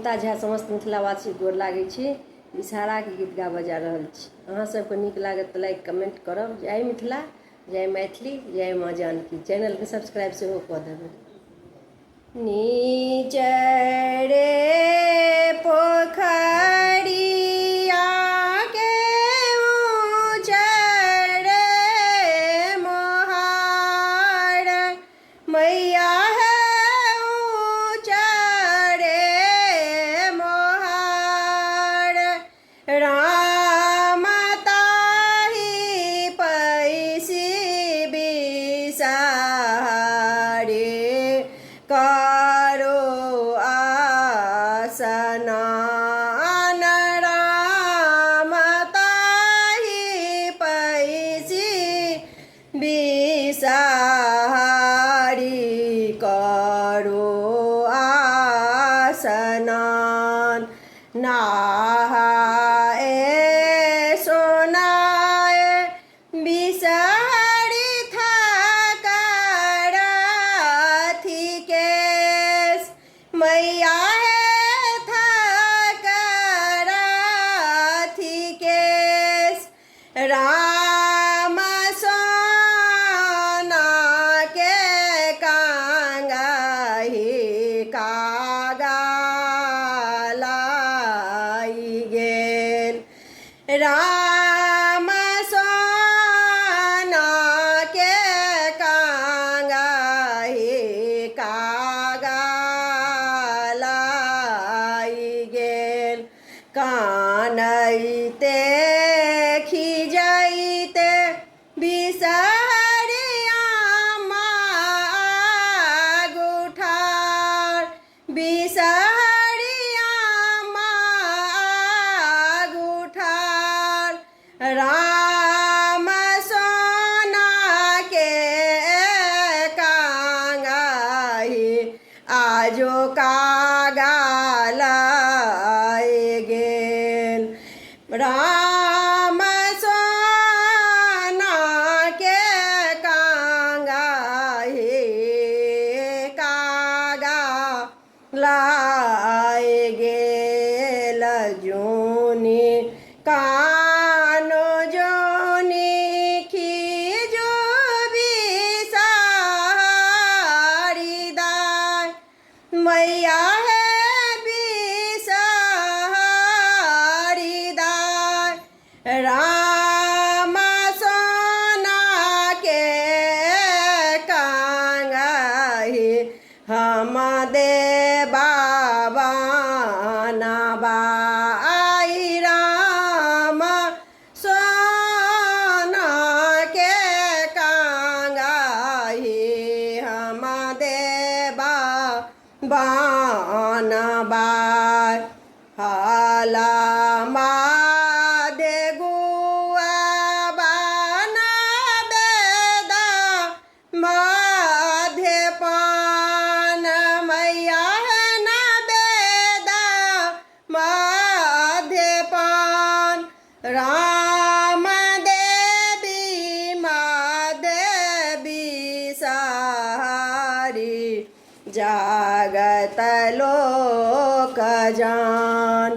झा समस्त मिथिलावासी गोर लागै छी। विषहारा के गीत गाबऽ जा रहल छी। अहाँ सबके नीक लागत तऽ लाइक कमेंट करब। जय मिथिला, जय मैथिली, जय माँ जानकी। चैनल के सब्सक्राइब सेहो कऽ देबै। नीचरे पोखरिया के ऊँचरे मोहार मैया राम ताहि पैसी बिसारे करो आसनान राम ताहि पैसी बिसारी करो आसनान नहाए सोनाए बिसहरि थकरथि केश मैया थकरथि केश राम सोना के कांगहि कागा राम सोना के कांगहि कागा लाई गेल कानैते खिजैते बिसहरि आमा आगूठार बिसहरि आमा आगूठार राम सोना के कांगहि आजो कागा लाई गेल राम सोना के कांगहि कागा लाई गेल जोनी कानो जोनी खिजो बिसहरि दाय मैया बिसहरि दाय राम सोना के कांगहि हम दे बाबा नबाई राम सोना के कांगहि हम देबा बनबाई हाला मादे गुआ बना बेदा माधे पान मैया न बेदा माधे पान राम देवी माधवी सहारी जागत लोक जान।